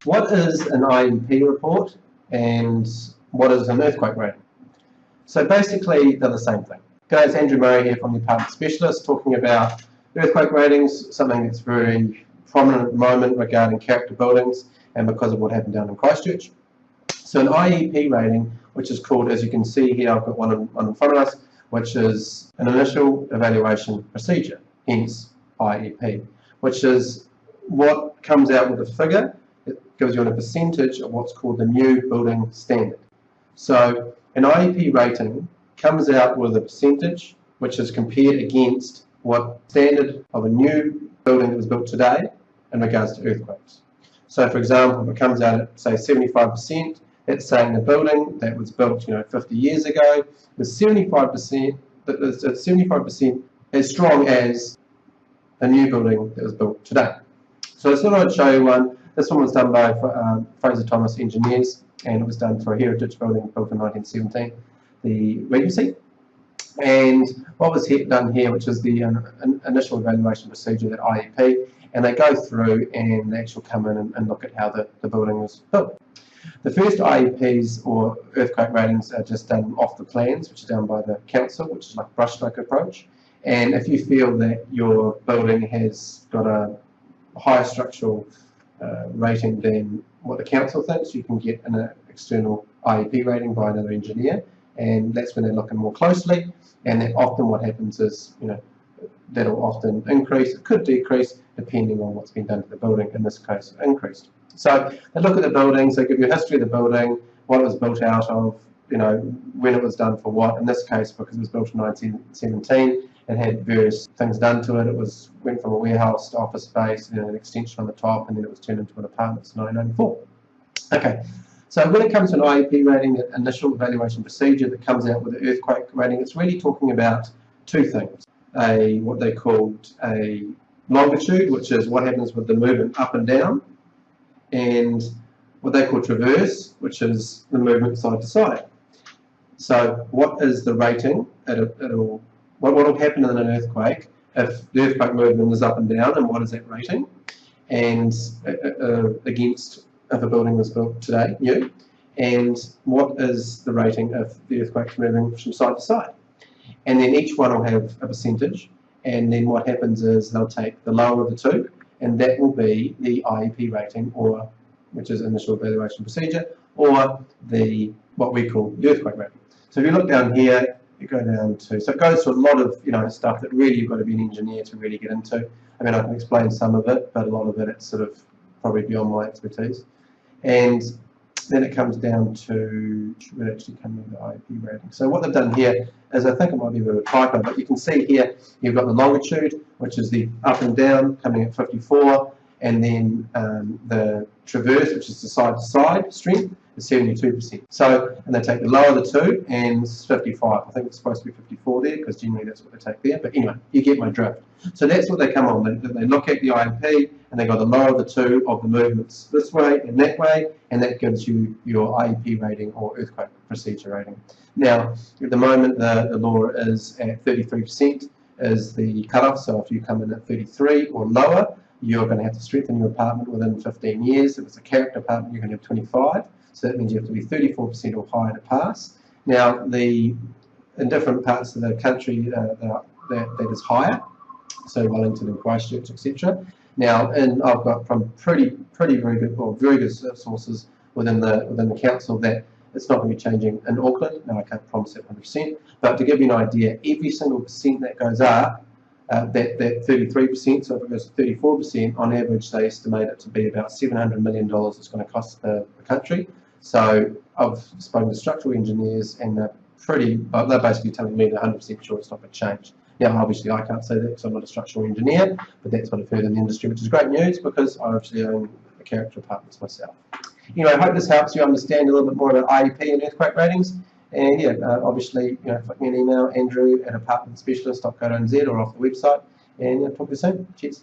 What is an IEP report and what is an earthquake rating? So basically they're the same thing. Guys, Andrew Murray here from the Apartment Specialist, talking about earthquake ratings, something that's very prominent at the moment regarding character buildings and because of what happened down in Christchurch. So an IEP rating, which is called, as you can see here, I've got one in front of us, which is an initial evaluation procedure, hence IEP, which is what comes out with a figure. It gives you a percentage of what's called the new building standard. So an IEP rating comes out with a percentage which is compared against what standard of a new building that was built today in regards to earthquakes. So for example, if it comes out at say 75%, it's saying the building that was built 50 years ago was 75%, it's 75% as strong as a new building that was built today. So I thought I'd show you one. This one was done by Fraser Thomas Engineers, and it was done for a heritage building built in 1917, the Regency. And what was done here, which is the initial evaluation procedure, that IEP, and they go through and they actually come in and look at how the building was built. The first IEPs or earthquake ratings are just done off the plans, which is done by the council, which is like a brushstroke approach. And if you feel that your building has got a higher structural rating than what the council thinks, you can get an external IEP rating by another engineer, and that's when they're looking more closely. And then often what happens is, that'll often increase, it could decrease, depending on what's been done to the building, in this case increased. So they look at the buildings, they give you a history of the building, what it was built out of, when it was done for what. In this case, because it was built in 1917, it had various things done to it. It went from a warehouse to office space, and then an extension on the top, and then it was turned into an apartment in 1994. Okay, so when it comes to an IEP rating, the initial evaluation procedure that comes out with the earthquake rating, it's really talking about two things. What they called a longitude, which is what happens with the movement up and down, and what they call traverse, which is the movement side to side. So what is the rating? What will happen in an earthquake if the earthquake movement is up and down, and what is that rating? And against if a building was built today, new, and what is the rating if the earthquake's moving from side to side? And then each one will have a percentage, and then what happens is they'll take the lower of the two, and that will be the IEP rating, or which is initial evaluation procedure, or what we call the earthquake rating. So if you look down here, you go down to, so it goes through a lot of stuff that really you've got to be an engineer to really get into. I mean, I can explain some of it, but a lot of it's sort of probably beyond my expertise. And then it comes down to, should actually come into IEP rating. So what they've done here is, I think it might be a bit of a typo, but you can see here you've got the longitude, which is the up and down, coming at 54, and then the traverse, which is the side to side strength, is 72%. So, and they take the lower of the two, and it's 55. I think it's supposed to be 54 there, because generally that's what they take there. But anyway, you get my drift. So that's what they come on. They look at the IEP, and they got the lower of the two of the movements this way and that gives you your IEP rating, or earthquake procedure rating. Now, at the moment, the law is at 33% is the cutoff. So if you come in at 33 or lower, you're going to have to strengthen your apartment within 15 years. If it's a character apartment, you're going to have 25. So that means you have to be 34% or higher to pass. Now, in different parts of the country, that is higher. So Wellington and Christchurch, etc. Now, I've got from very good sources within the council that it's not going to be changing in Auckland. Now, I can't promise it 100%, but to give you an idea, every single percent that goes up, that 33%, so if it goes to 34%, on average they estimate it to be about $700 million it's going to cost the country. So I've spoken to structural engineers, and they're basically telling me they're 100% sure it's not going to change. Now, obviously I can't say that because I'm not a structural engineer, but that's what I've heard in the industry, which is great news because I actually own a character apartments myself. Anyway, I hope this helps you understand a little bit more about IEP and earthquake ratings. And yeah, obviously, flick me an email, andrew@apartmentspecialist.co.nz, or off the website, and talk to you soon. Cheers.